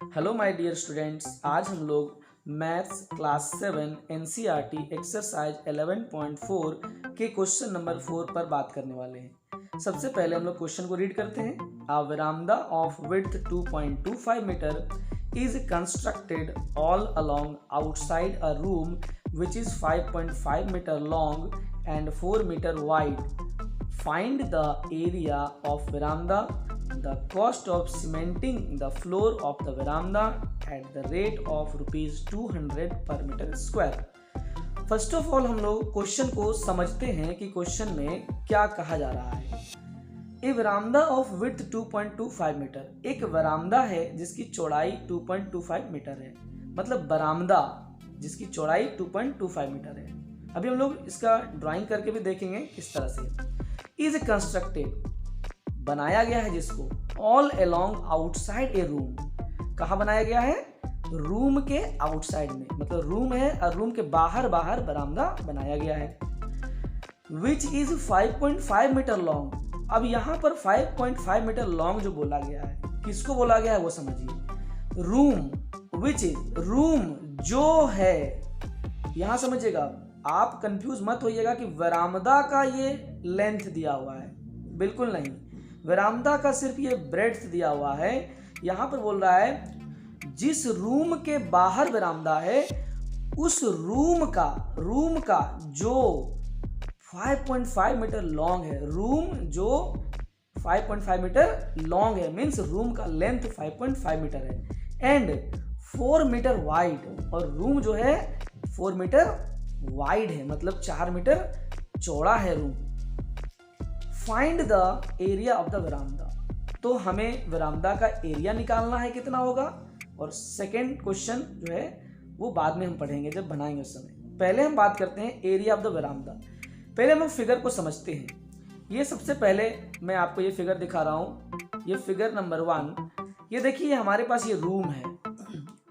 Hello my dear students, आज हम लोग मैथ्स क्लास 7 एनसीईआरटी एक्सरसाइज 11.4 के क्वेश्चन नंबर 4 पर बात करने वाले हैं। सबसे पहले हम लोग क्वेश्चन को रीड करते हैं। A veranda of width 2.25 metre is constructed all along outside a room which is 5.5 meter long and 4 meter wide. Find the area of veranda, the cost of cementing the floor of the veranda at the rate of rupees 200 per meter square. First of all हम लोग question को समझते हैं कि question में क्या कहा जा रहा है। ए वरामदा ऑफ विड्थ 2.25 मीटर, एक वरामदा है जिसकी चौड़ाई 2.25 मीटर है, मतलब बरामदा जिसकी चौड़ाई 2.25 मीटर है। अभी हम लोग इसका ड्राइंग करके भी देखेंगे किस तरह से। इज कंस्ट्रक्टेड, बनाया गया है जिसको, ऑल अलोंग आउटसाइड ए रूम, कहाँ बनाया गया है? रूम के आउटसाइड में, मतलब रूम है और रूम के बाहर बरामदा बनाया गया है। विच इज 5.5 मीटर लॉन्ग, अब यहाँ पर 5.5 मीटर लॉन्ग जो बोला गया है, किसको बोला गया है वो समझिए। रूम, विच इज, रूम जो है, यहां समझिएगा, आप कंफ्यूज मत होइएगा कि वरामदा का ये लेंथ दिया हुआ है, बिल्कुल नहीं। वरामदा का सिर्फ ये ब्रेड्थ दिया हुआ है। यहां पर बोल रहा है जिस रूम के बाहर वरामदा है उस रूम का जो 5.5 मीटर लॉन्ग है, रूम जो 5.5 मीटर लॉन्ग है, मीन्स रूम का लेंथ 5.5 मीटर है, एंड 4 मीटर वाइड, और रूम जो है 4 मीटर वाइड है, मतलब 4 मीटर चौड़ा है room. Find the area of the वरामदा, तो हमें वरामदा का एरिया निकालना है, कितना होगा। और सेकेंड क्वेश्चन जो है वो बाद में हम पढ़ेंगे जब बनाएंगे उस समय। पहले हम बात करते हैं एरिया ऑफ द वरामदा। पहले हम लोग फिगर को समझते हैं। ये सबसे पहले मैं आपको ये फिगर दिखा रहा हूँ, ये फिगर नंबर 1। ये देखिए हमारे पास ये रूम है,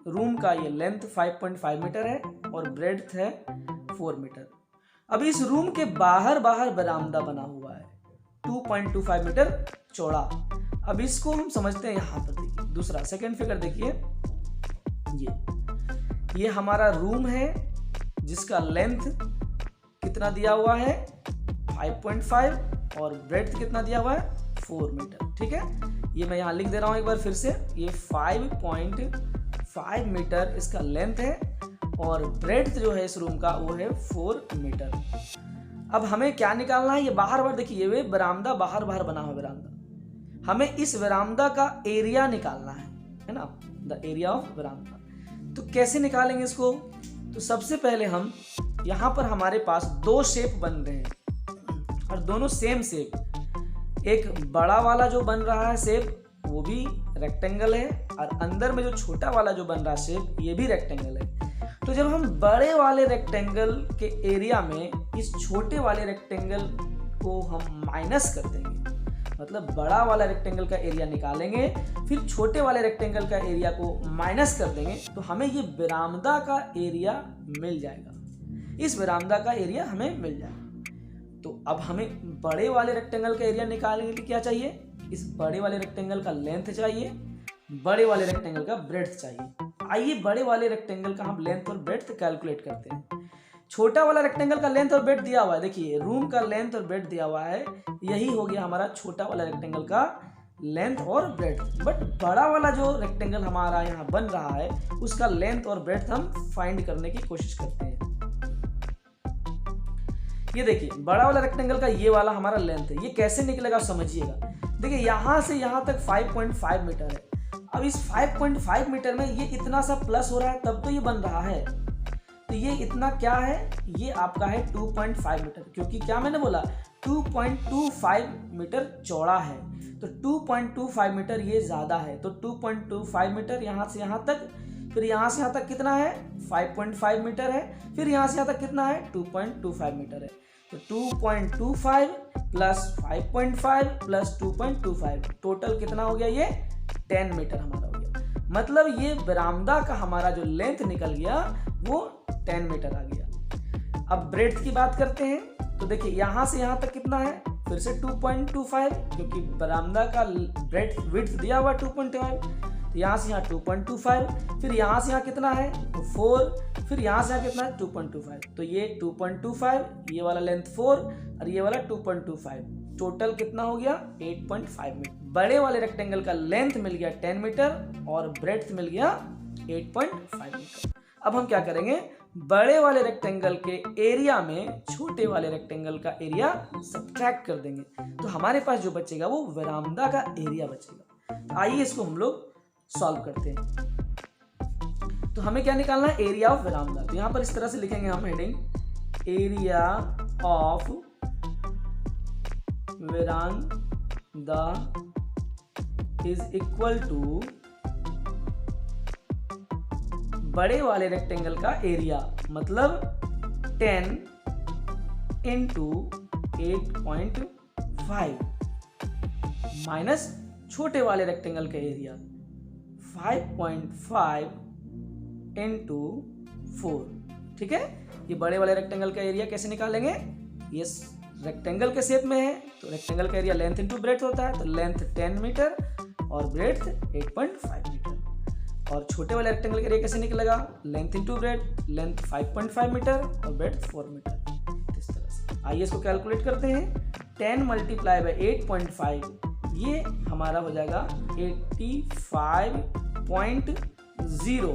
रूम का ये लेंथ 5.5 मीटर है और ब्रेड्थ है 4 मीटर। अब इस रूम के बाहर बरामदा बना हुआ है 2.25 मीटर चौड़ा। अब इसको हम समझते हैं। यहाँ पर देखिए दूसरा सेकंड फिगर देखिए, ये हमारा रूम है जिसका लेंथ कितना दिया हुआ है 5.5 और ब्रेड्थ कितना दिया हुआ है 4 मीटर। ठीक है, ये मैं यहाँ लिख दे रहा हूँ एक बार फिर से। ये 5.5 मीटर इसका लेंथ है और ब्रेड्थ जो है इस रूम का वो है 4 मीटर। अब हमें क्या निकालना है? ये बाहर देखिए, ये बरामदा बाहर बना हुआ वरामदा, हमें इस वरामदा का एरिया निकालना है ना, द एरिया ऑफ वरामदा। तो कैसे निकालेंगे इसको? तो सबसे पहले हम यहाँ पर हमारे पास दो शेप बन रहे हैं और दोनों सेम शेप। एक बड़ा वाला जो बन रहा है शेप वो भी रेक्टेंगल है और अंदर में जो छोटा वाला जो बन रहा है शेप ये भी रेक्टेंगल है। तो जब हम बड़े वाले रेक्टेंगल के एरिया में इस छोटे वाले रेक्टेंगल को हम माइनस कर देंगे, मतलब बड़ा वाला रेक्टेंगल का एरिया निकालेंगे फिर छोटे वाले रेक्टेंगल का एरिया को माइनस कर देंगे, तो हमें ये बरामदा का एरिया मिल जाएगा। इस बरामदा का एरिया हमें मिल जाएगा। तो अब हमें बड़े वाले रेक्टेंगल का एरिया निकालने के लिए क्या चाहिए? इस बड़े वाले रेक्टेंगल का लेंथ चाहिए, बड़े वाले रेक्टेंगल का ब्रेड्थ चाहिए। आइए बड़े वाले रेक्टेंगल का हम लेंथ और ब्रेड्थ कैलकुलेट करते हैं। छोटा वाला रेक्टेंगल का लेंथ और ब्रेड्थ दिया हुआ है, देखिए रूम का लेंथ और ब्रेड्थ दिया हुआ है, यही हो गया हमारा छोटा वाला रेक्टेंगल का लेंथ और ब्रेड्थ। बट बड़ा वाला जो रेक्टेंगल हमारा यहाँ बन रहा है उसका लेंथ और ब्रेड्थ हम फाइंड करने की कोशिश करते हैं। ये देखिए बड़ा वाला रेक्टेंगल का ये वाला हमारा लेंथ है, ये कैसे निकलेगा समझिएगा। देखिए यहाँ से यहाँ तक 5.5 मीटर है। अब इस 5.5 मीटर में ये इतना सा प्लस हो रहा है तब तो ये बन रहा है। तो ये इतना क्या है? ये आपका है 2.5 मीटर, क्योंकि क्या मैंने बोला 2.25 मीटर चौड़ा है, तो 2.25 मीटर ये ज्यादा है। तो 2.25 मीटर यहाँ से यहाँ तक, फिर यहाँ से यहाँ तक कितना है 5.5 मीटर है, फिर यहाँ से यहाँ तक कितना है 2.25 मीटर है। तो 2.25 प्लस 5.5 प्लस 2.25 टोटल कितना हो गया? ये 10 मीटर हमारा हो गया। मतलब ये बरामदा का हमारा जो लेंथ निकल गया वो 10 मीटर आ गया। अब ब्रेड्थ की बात करते हैं। तो देखिए यहाँ से यहाँ तक कितना है? फिर से 2.25, क्योंकि बरामदा का ब्रेड्थ विड्थ दिया हुआ 2.25, तो यहाँ से यहाँ 2.25, फिर यहाँ से यहाँ कितना है तो 4, फिर यहाँ से यहाँ कितना है 2.25, तो ये 2.25, ये वाला लेंथ 4 और ये वाला 2.25, टोटल कितना हो गया 8.5 मीटर। बड़े वाले रेक्टेंगल का लेंथ मिल गया 10 मीटर और ब्रेड्थ मिल गया 8.5 मीटर। अब हम क्या करेंगे, बड़े वाले रेक्टेंगल के एरिया में छोटे वाले रेक्टेंगल का एरिया सब्ट्रैक्ट कर देंगे, तो हमारे पास जो बचेगा वो वरामदा का एरिया बचेगा। आइए इसको हम लोग सॉल्व करते हैं। तो हमें क्या निकालना है, एरिया ऑफ वरामदा। तो यहां पर इस तरह से लिखेंगे हम हेडिंग, एरिया ऑफ वरामदा इज इक्वल टू बड़े वाले रेक्टेंगल का एरिया, मतलब 10 इंटू 8.5 माइनस छोटे वाले रेक्टेंगल का एरिया 5.5 इंटू 4। ठीक है, ये बड़े वाले रेक्टेंगल का एरिया कैसे निकालेंगे, ये रेक्टेंगल के शेप में है तो रेक्टेंगल का एरिया लेंथ इंटू ब्रेड्थ होता है, तो लेंथ 10 मीटर और ब्रेड्थ 8.5 मीटर। और छोटे वाले रेक्टेंगल का एरिया कैसे निकलेगा, length into breadth, length 5.5 metre और ब्रेड्थ 4 मीटर। इस तरह से आइए इसको कैलकुलेट करते हैं। 10 मल्टीप्लाई बाई 8.5, ये हमारा हो जाएगा 85.0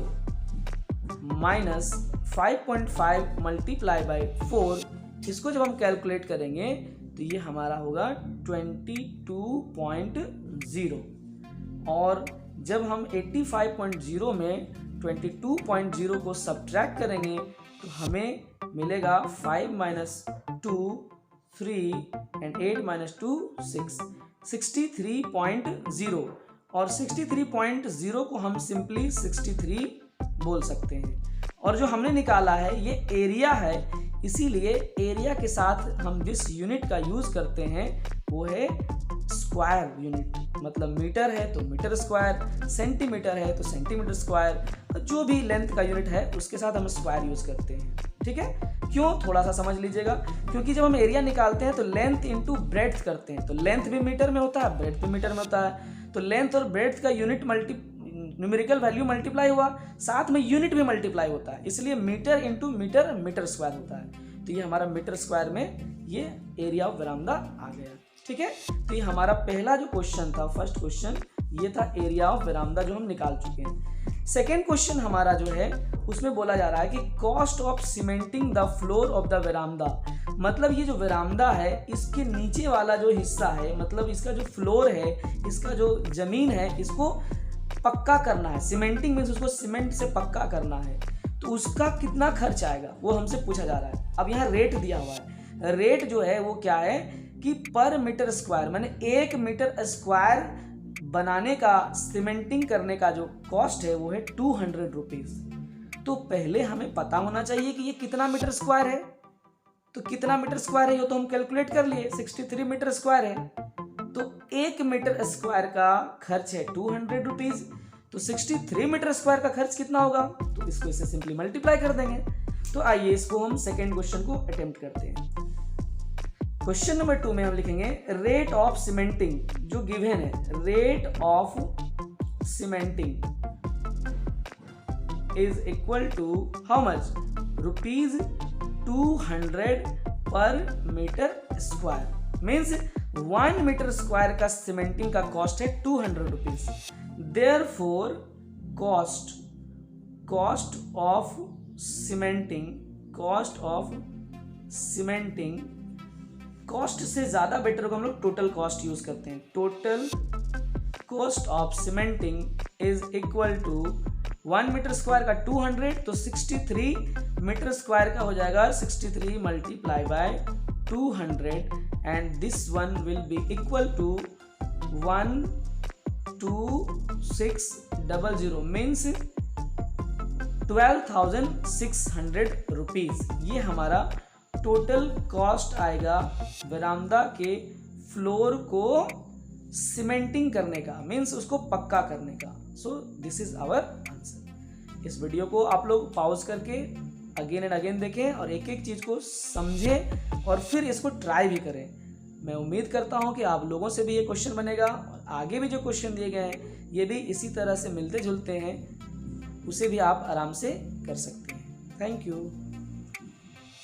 माइनस 5.5 मल्टीप्लाई बाई 4, इसको जब हम कैलकुलेट करेंगे तो ये हमारा होगा 22.0। और जब हम 85.0 में 22.0 को सब्ट्रैक्ट करेंगे तो हमें मिलेगा 5 माइनस 2 3 एंड 8 माइनस 2 6, 63.0। और 63.0 को हम सिंपली 63 बोल सकते हैं। और जो हमने निकाला है ये एरिया है, इसीलिए एरिया के साथ हम जिस यूनिट का यूज करते हैं वो है स्क्वायर यूनिट, मतलब मीटर है तो मीटर स्क्वायर, सेंटीमीटर है तो सेंटीमीटर स्क्वायर, जो भी लेंथ का यूनिट है उसके साथ हम स्क्वायर यूज करते हैं। ठीक है, क्यों, थोड़ा सा समझ लीजिएगा। क्योंकि जब हम एरिया निकालते हैं तो लेंथ इंटू ब्रेड्थ करते हैं, तो लेंथ भी मीटर में होता है, ब्रेड्थ भी मीटर में होता है, तो लेंथ और ब्रेड्थ का यूनिट न्यूमेरिकल वैल्यू मल्टीप्लाई हुआ, साथ में यूनिट भी मल्टीप्लाई होता है, इसलिए metre into metre metre square होता है। तो ये हमारा मीटर स्क्वायर में ये एरिया ऑफ वरामदा आ गया। ठीक है, तो ये हमारा पहला जो क्वेश्चन था, फर्स्ट क्वेश्चन, ये था एरिया ऑफ वरामदा जो हम निकाल चुके हैं। सेकेंड क्वेश्चन हमारा जो है उसमें बोला जा रहा है कि cost of cementing the floor of the वरामदा, मतलब ये जो वरामदा है इसके नीचे वाला जो हिस्सा है, मतलब इसका जो फ्लोर है, इसका जो जमीन है, इसको पक्का करना है। सीमेंटिंग मीन्स उसको सीमेंट से पक्का करना है, तो उसका कितना खर्च आएगा वो हमसे पूछा जा रहा है। अब यहाँ रेट दिया हुआ है, रेट जो है वो क्या है कि पर मीटर स्क्वायर, माने 1 मीटर स्क्वायर बनाने का, सीमेंटिंग करने का जो कॉस्ट है वो है 200 रुपीज। तो पहले हमें पता होना चाहिए कि ये कितना मीटर स्क्वायर है, तो कितना मीटर स्क्वायर है ये तो हम कैलकुलेट कर लिए, 63 मीटर स्क्वायर है, तो 1 मीटर स्क्वायर का खर्च है 200 रुपीज, तो 63 मीटर स्क्वायर का खर्च कितना होगा, तो इसको इससे सिंपली मल्टीप्लाई कर देंगे। तो आइए इसको हम सेकेंड क्वेश्चन को अटेम्प्ट करते हैं। क्वेश्चन नंबर 2 में हम लिखेंगे रेट ऑफ सीमेंटिंग, जो गिवन है, rate of cementing is equal to how much, rupees 200 पर metre square. Means 1 metre square का सीमेंटिंग का कॉस्ट है 200 rupees. Therefore cost of cementing, cost से ज्यादा बेटर होगा, हम लोग टोटल कॉस्ट यूज करते हैं। Total cost of cementing is equal to 1 metre square का 200, तो 63 मीटर स्क्वायर का हो जाएगा 63 multiply by 200 and this one will be equal to 12600 means 12,600 rupees. ये हमारा टोटल कॉस्ट आएगा वरामदा के फ्लोर को सीमेंटिंग करने का, मीन्स उसको पक्का करने का। So this is our answer. इस वीडियो को आप लोग पॉज करके अगेन एंड अगेन देखें और एक एक चीज को समझें और फिर इसको ट्राई भी करें। मैं उम्मीद करता हूं कि आप लोगों से भी ये क्वेश्चन बनेगा और आगे भी जो क्वेश्चन दिए गए हैं ये भी इसी तरह से मिलते जुलते हैं, उसे भी आप आराम से कर सकते हैं। Thank you.